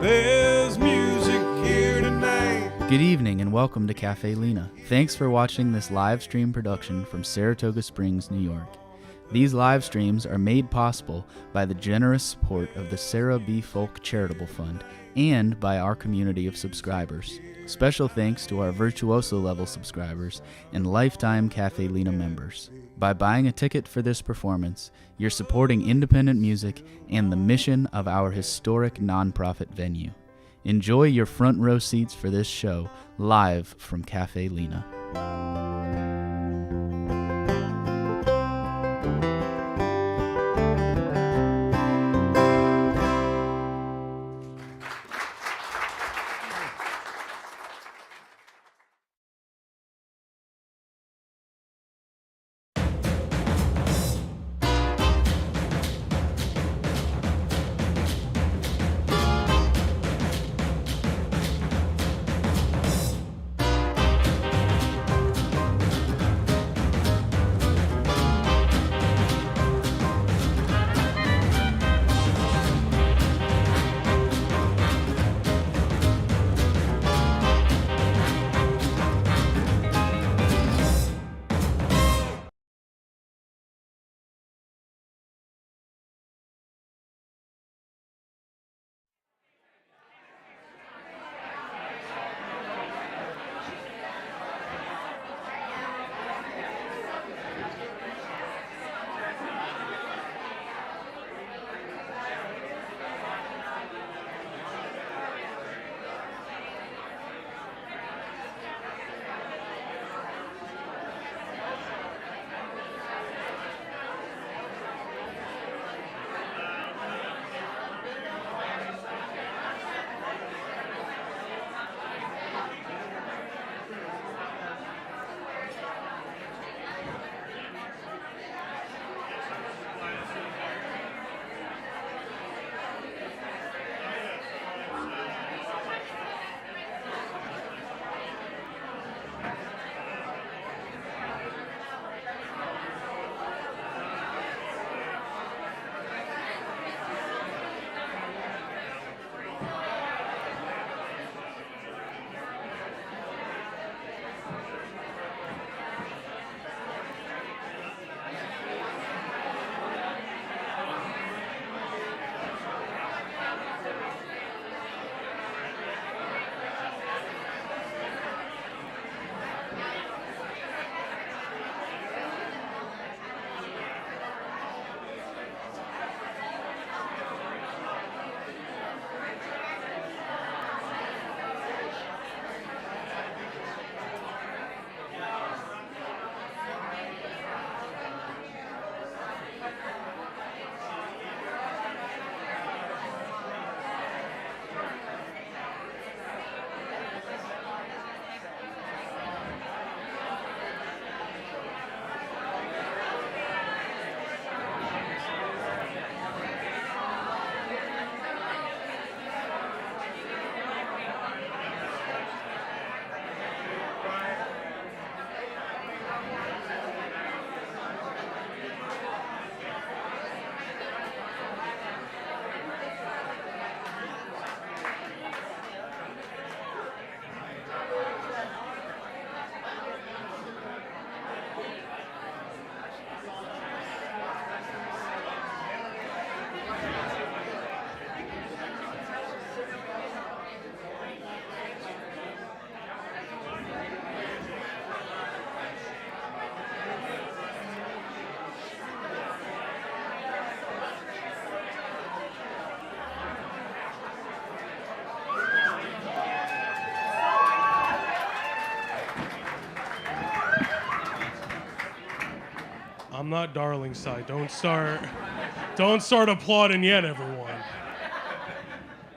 There's music here tonight. Good evening and welcome to Cafe Lena. Thanks for watching this live stream production from Saratoga Springs, New York. These live streams are made possible by the generous support of the Sarah B. Folk Charitable Fund and by our community of subscribers. Special thanks to our Virtuoso level subscribers and lifetime Cafe Lena members. By buying a ticket for this performance, you're supporting independent music and the mission of our historic nonprofit venue. Enjoy your front row seats for this show, live from Cafe Lena. I'm not Darlingside. Don't start applauding yet, everyone.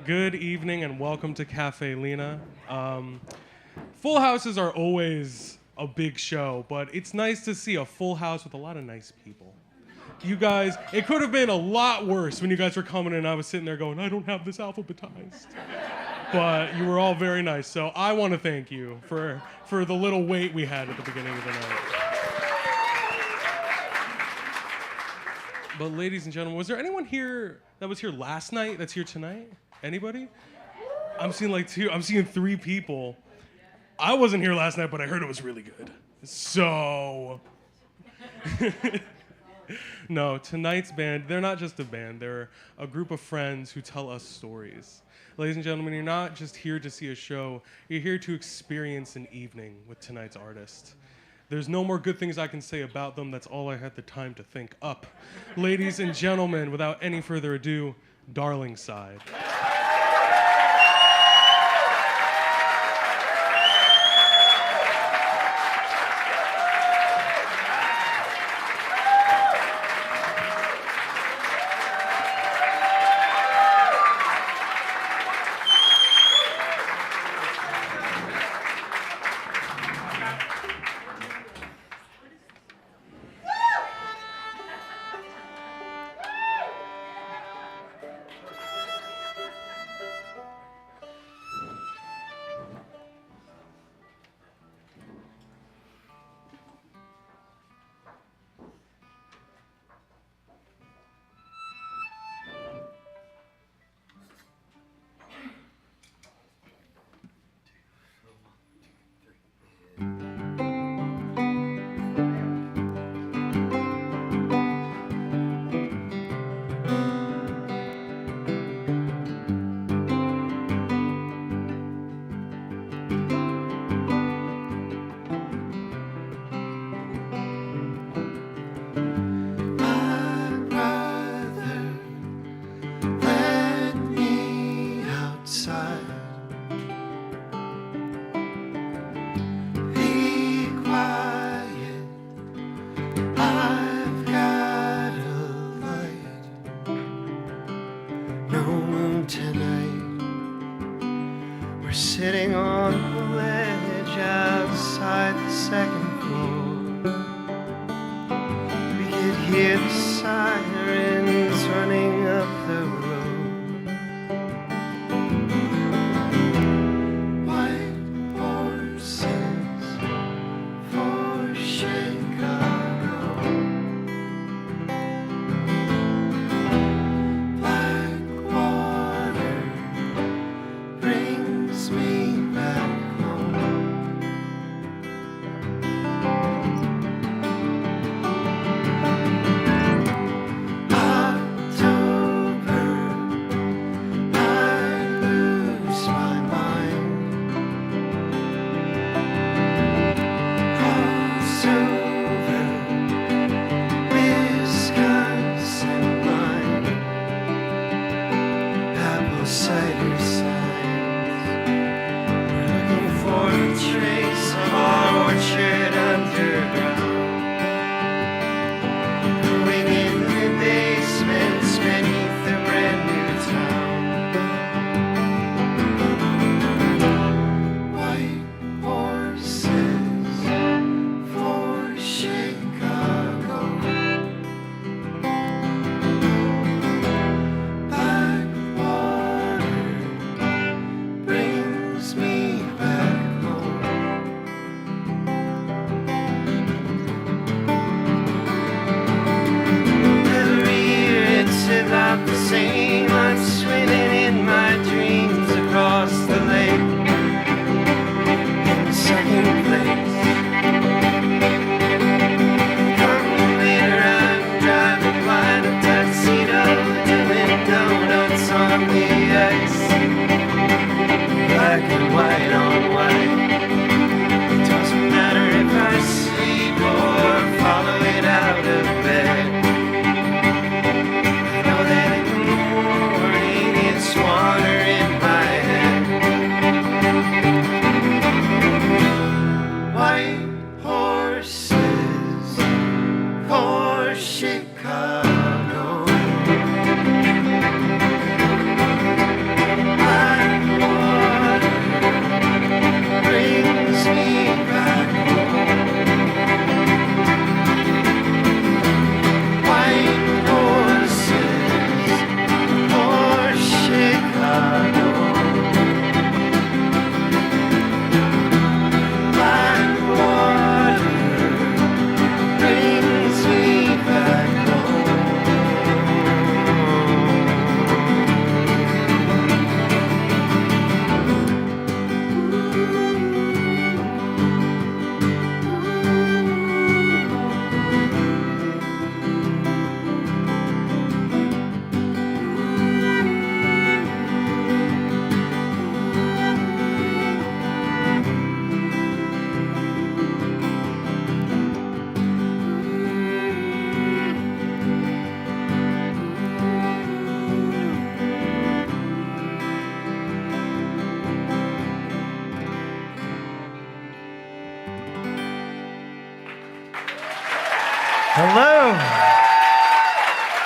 Good evening and welcome to Cafe Lena. Full houses are always a big show, but it's nice to see a full house with a lot of nice people. You guys, it could have been a lot worse when you guys were coming in and I was sitting there going, I don't have this alphabetized. But you were all very nice, so I want to thank you for the little wait we had at the beginning of the night. But ladies and gentlemen, was there anyone here that was here last night that's here tonight? Anybody? I'm seeing like two. I'm seeing three people. I wasn't here last night, but I heard it was really good. So, no, tonight's band, they're not just a band. They're a group of friends who tell us stories. Ladies and gentlemen, you're not just here to see a show. You're here to experience an evening with tonight's artist. There's no more good things I can say about them. That's all I had the time to think up. Ladies and gentlemen, without any further ado, Darlingside. Sitting on the ledge outside the second floor, we could hear the sirens running up the road. White horses for Chicago, black water brings me cider signs. We're looking for a trace of our orchard underground. Going in the basements beneath the brand new town. White horses for Chicago. About the same, I'm swimming in my dreams across the lake. In second place, come later, I'm driving by the tuxedo, doing donuts on the ice. Black and white on white. It doesn't matter if I sleep or follow it out of bed. Water in my head. White horses for Chicago. Black water brings me back home. White horses for Chicago. Black water brings me back home.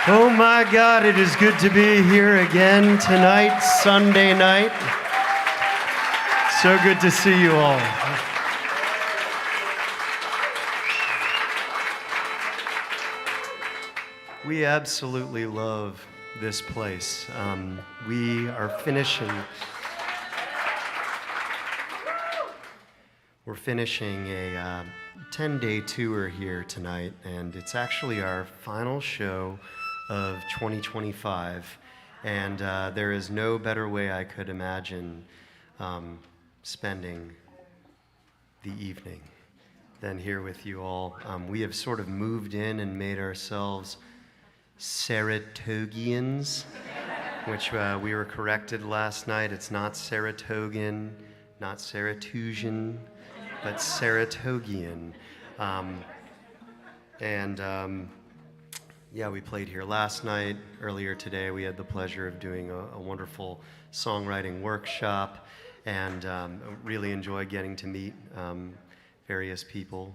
Oh my God, it is good to be here again tonight, Sunday night. So good to see you all. We absolutely love this place. We are finishing. We're finishing a 10-day tour here tonight, and it's actually our final show of 2025. And there is no better way I could imagine spending the evening than here with you all. We have sort of moved in and made ourselves Saratogians, which we were corrected last night. It's not Saratogan, not Saratusian, but Saratogian. Yeah, we played here last night. Earlier today, we had the pleasure of doing a wonderful songwriting workshop, and really enjoyed getting to meet various people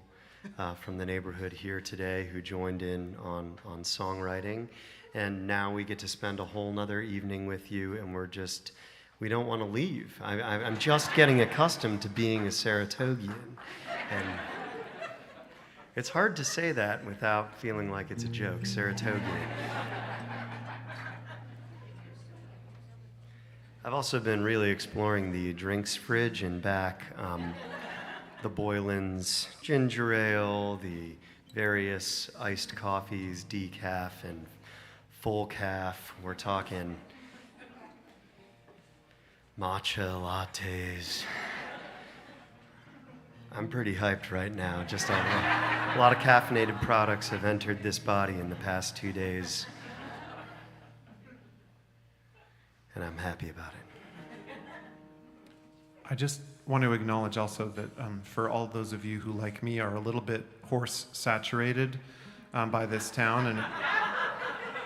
from the neighborhood here today who joined in on songwriting. And now we get to spend a whole nother evening with you, and we don't want to leave. I'm just getting accustomed to being a Saratogian. And it's hard to say that without feeling like it's a joke, Saratogian. I've also been really exploring the drinks fridge in back. The Boylan's ginger ale, the various iced coffees, decaf and full calf. We're talking matcha lattes. I'm pretty hyped right now. Just a lot of caffeinated products have entered this body in the past 2 days, and I'm happy about it. I just want to acknowledge also that for all those of you who, like me, are a little bit horse-saturated by this town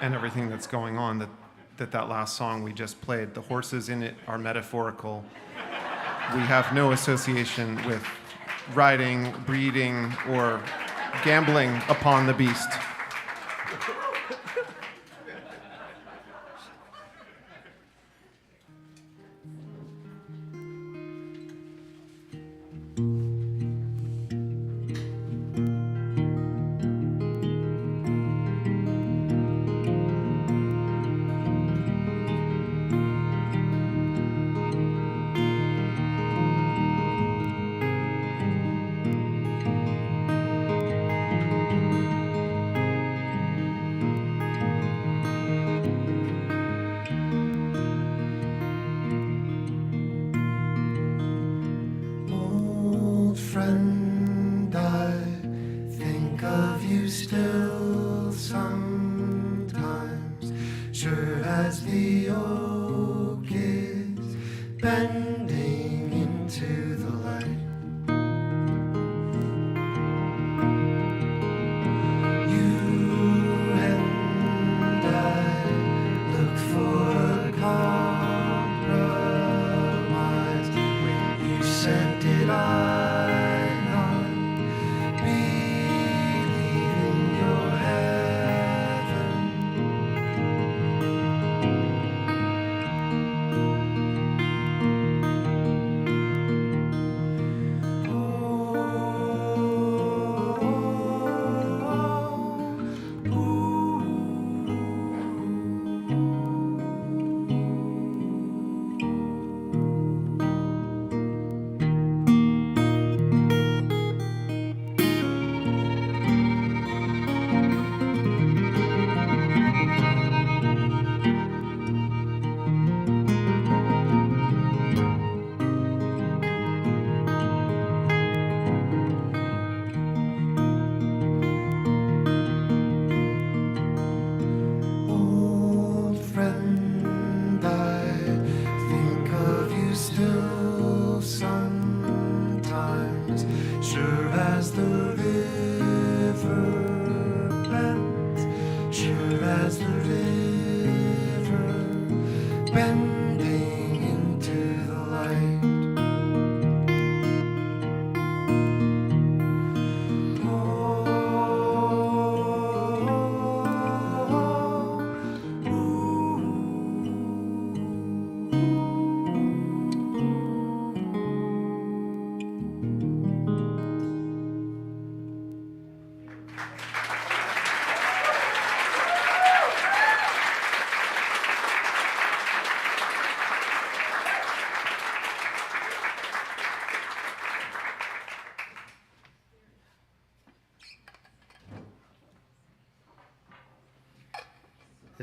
and everything that's going on, that last song we just played, the horses in it are metaphorical. We have no association with riding, breeding, or gambling upon the beast. Old friend, I think of you still sometimes, sure as the oak is bending into the light. You and I look for a compromise when you said, did I not believe in your heaven?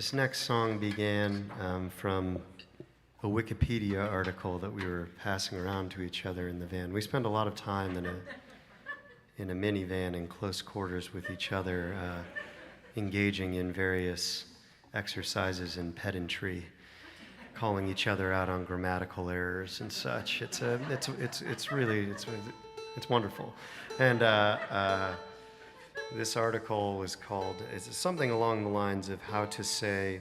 This next song began from a Wikipedia article that we were passing around to each other in the van. We spend a lot of time in a minivan in close quarters with each other, engaging in various exercises in pedantry, calling each other out on grammatical errors and such. It's wonderful. And this article was called, it's something along the lines of how to say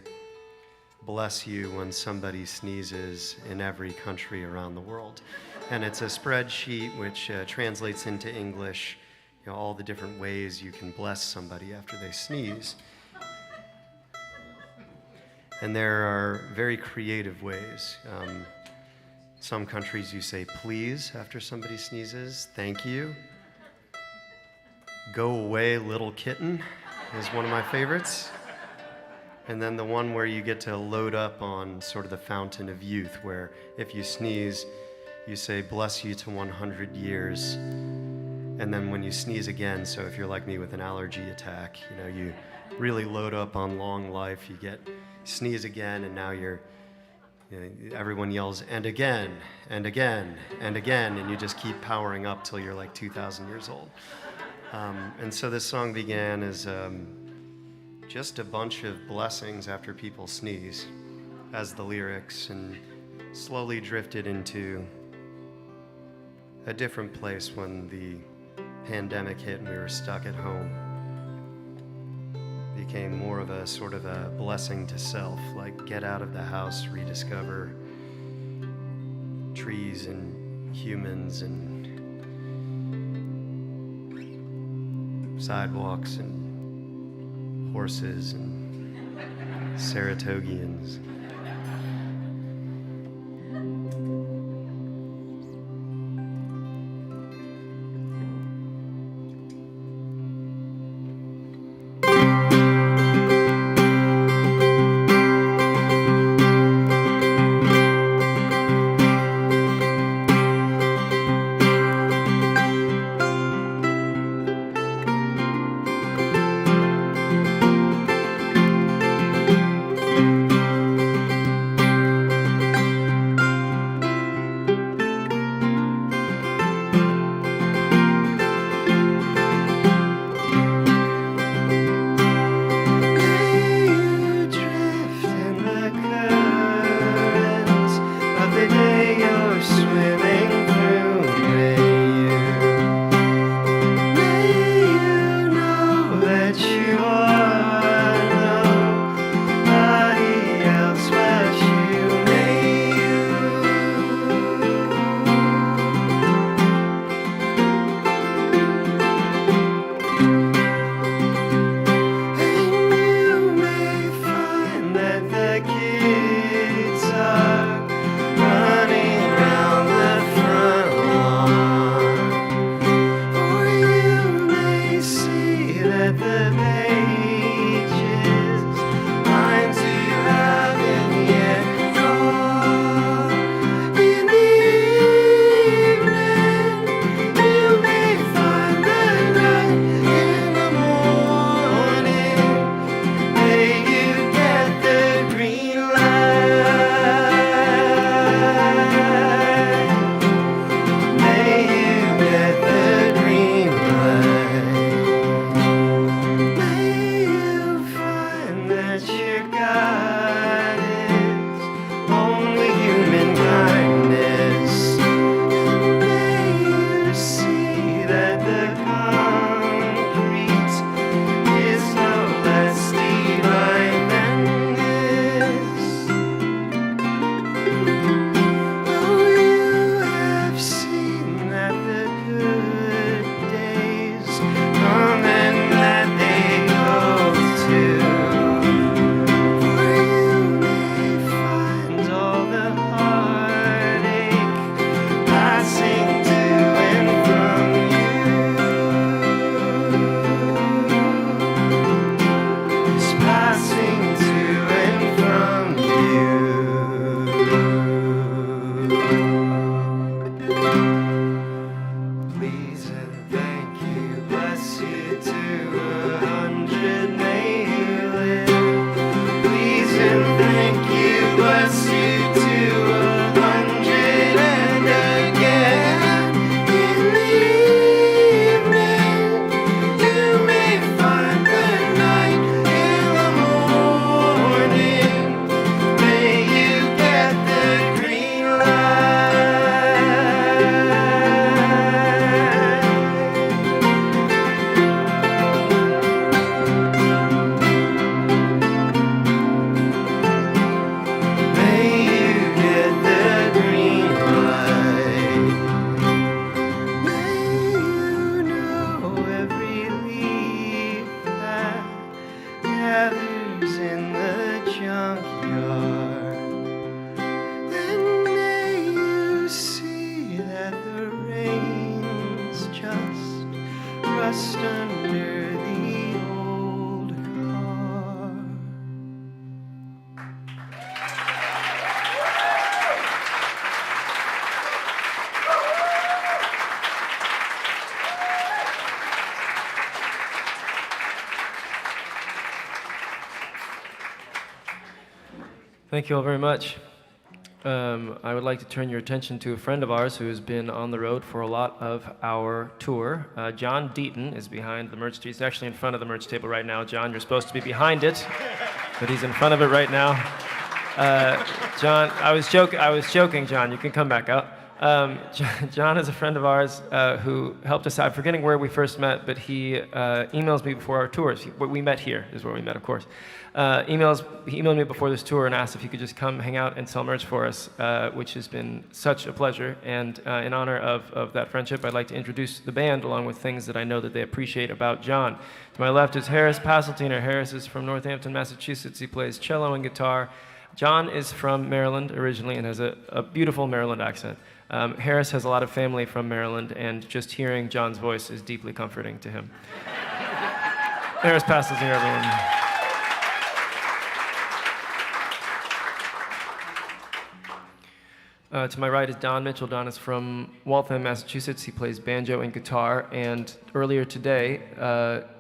bless you when somebody sneezes in every country around the world. And it's a spreadsheet which translates into English, all the different ways you can bless somebody after they sneeze. And there are very creative ways. Some countries you say please after somebody sneezes, thank you. Go away, little kitten is one of my favorites. And then the one where you get to load up on sort of the fountain of youth, where if you sneeze, you say bless you to 100 years. And then when you sneeze again, so if you're like me with an allergy attack, you really load up on long life. You sneeze again, and now everyone yells, and again, and again, and again, and you just keep powering up till you're like 2,000 years old. And so this song began as just a bunch of blessings after people sneeze, as the lyrics, and slowly drifted into a different place when the pandemic hit and we were stuck at home. Became more of a sort of a blessing to self, like get out of the house, rediscover trees and humans and sidewalks and horses and Saratogians. Thank you all very much. I would like to turn your attention to a friend of ours who has been on the road for a lot of our tour. John Deaton is behind the merch table. He's actually in front of the merch table right now. John, you're supposed to be behind it, but he's in front of it right now. John, I was joking, John. You can come back out. John is a friend of ours who helped us out. I'm forgetting where we first met, but he emails me before our tours. We met here, is where we met, of course. He emailed me before this tour and asked if he could just come hang out and sell merch for us, which has been such a pleasure. And in honor of that friendship, I'd like to introduce the band along with things that I know that they appreciate about John. To my left is Harris Passeltiner. Harris is from Northampton, Massachusetts. He plays cello and guitar. John is from Maryland originally and has a beautiful Maryland accent. Harris has a lot of family from Maryland, and just hearing John's voice is deeply comforting to him. Harris Passeltiner, everyone. To my right is Don Mitchell. Don is from Waltham, Massachusetts. He plays banjo and guitar. And earlier today,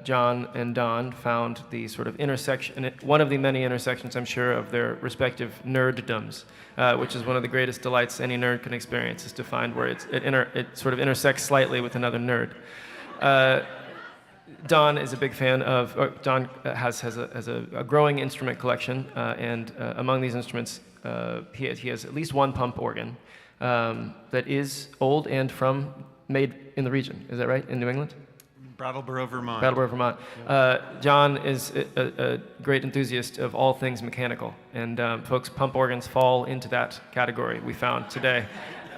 John and Don found the sort of intersection, one of the many intersections, I'm sure, of their respective nerddoms, which is one of the greatest delights any nerd can experience, is to find where it sort of intersects slightly with another nerd. Don is a big fan of, Don has a growing instrument collection, and among these instruments, he has at least one pump organ that is old and made in the region. Is that right? In New England? Brattleboro, Vermont. Brattleboro, Vermont. John is a great enthusiast of all things mechanical, and folks, pump organs fall into that category, we found today.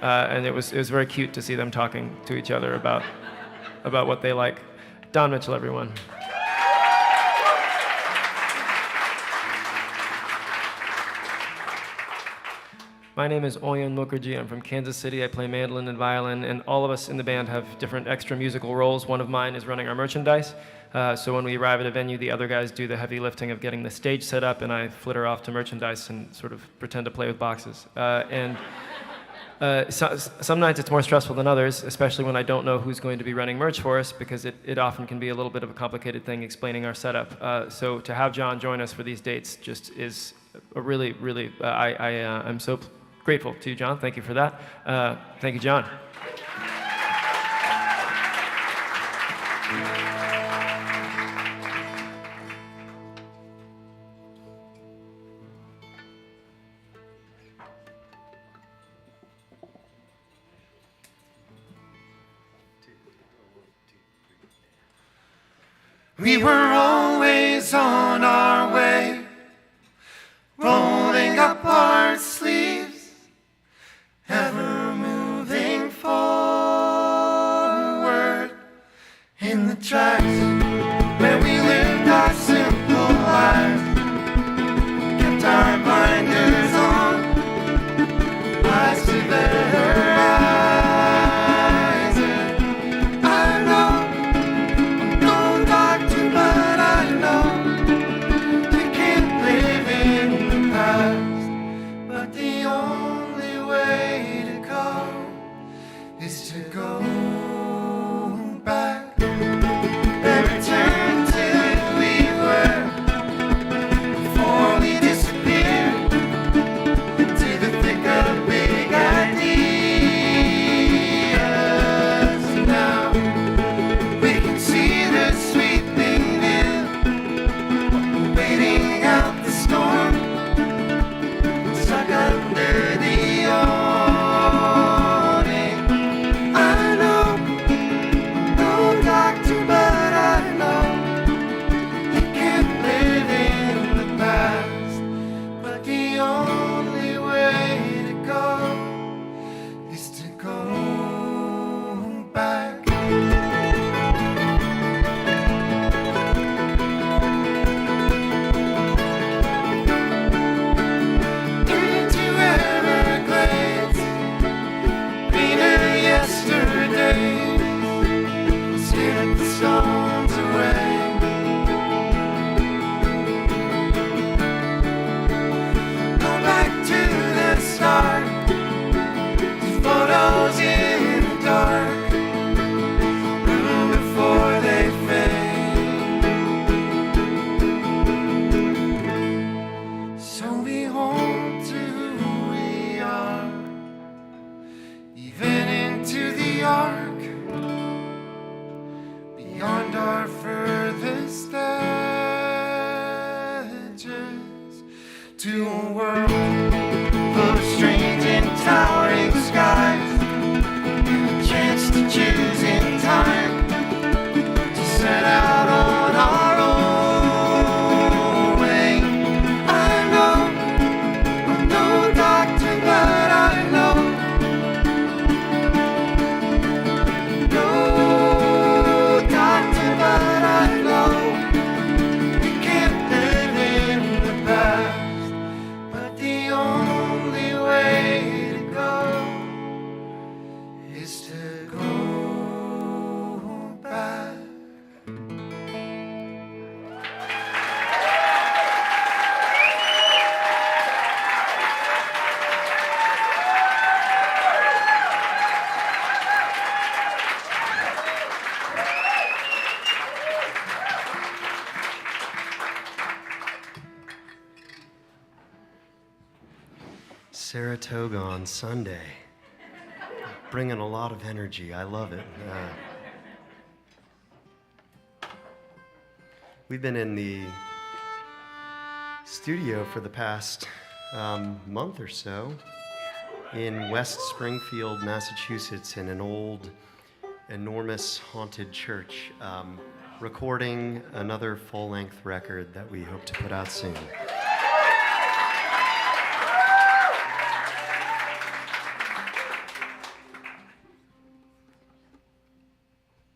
And it was very cute to see them talking to each other about what they like. Don Mitchell, everyone. My name is Oyen Mukherjee. I'm from Kansas City. I play mandolin and violin, and all of us in the band have different extra musical roles. One of mine is running our merchandise. So when we arrive at a venue, the other guys do the heavy lifting of getting the stage set up, and I flitter off to merchandise and sort of pretend to play with boxes. Some nights it's more stressful than others, especially when I don't know who's going to be running merch for us, because it often can be a little bit of a complicated thing explaining our setup. So to have John join us for these dates just is a really, I'm so grateful to you, John. Thank you for that. Thank you, John. We were always on our way, rolling up our sleeves, ever moving forward in the tracks where we lived our simple lives, kept our blinders on, eyes to the horizon. I know I'm going dark too, but I know to a world full of strange and towering skies. A chance to choose in time, to set out on our own way. I know, I'm no doctor, but I know. No doctor, but I know. We can't live in the past, but the only way to go is to go back. Saratoga on Sunday. Bringing a lot of energy. I love it. We've been in the studio for the past month or so in West Springfield, Massachusetts, in an old, enormous haunted church, recording another full-length record that we hope to put out soon.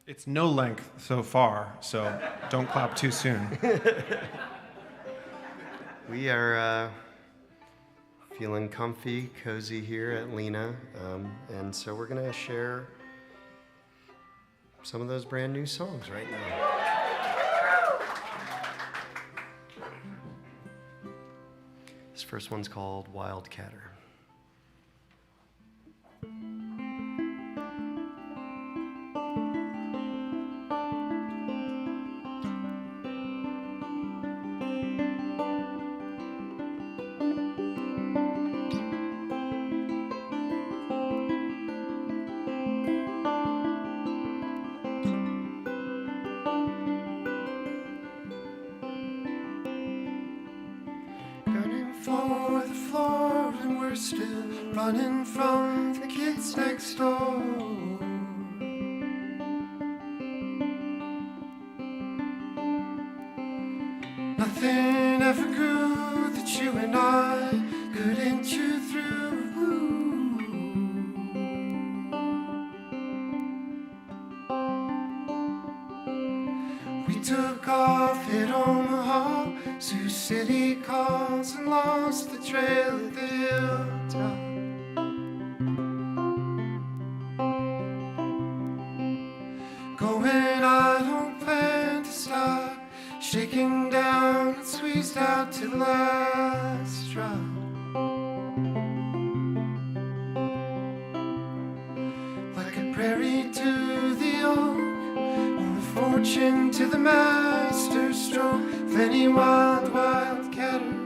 It's no length so far, so don't clap too soon. We are feeling comfy, cozy here at Lena, and so we're going to share some of those brand new songs right now. This first one's called Wildcatter. Gunning for the floor, and we're still running from the kids next door. Nothing ever grew that you and I couldn't chew through. We took off, hit Omaha, Sioux City calls, and lost the trail at the hilltop. Going, I don't plan to stop, shaking down and squeezed out to the last drop. Like a prairie to the oak, or a fortune to the master stroke of any wild wildcatter.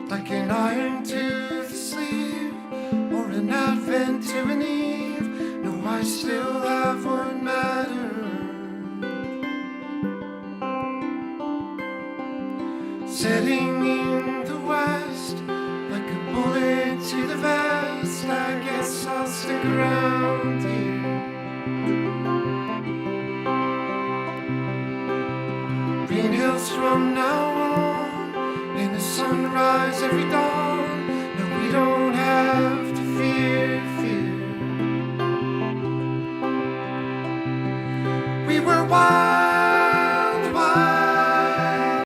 Like an iron to the sleeve, or an advent to an eve. No, I still have one matter. Setting in the west, like a bullet to the vest. I guess I'll stick around here. Green hills from now on, in the sunrise every dawn.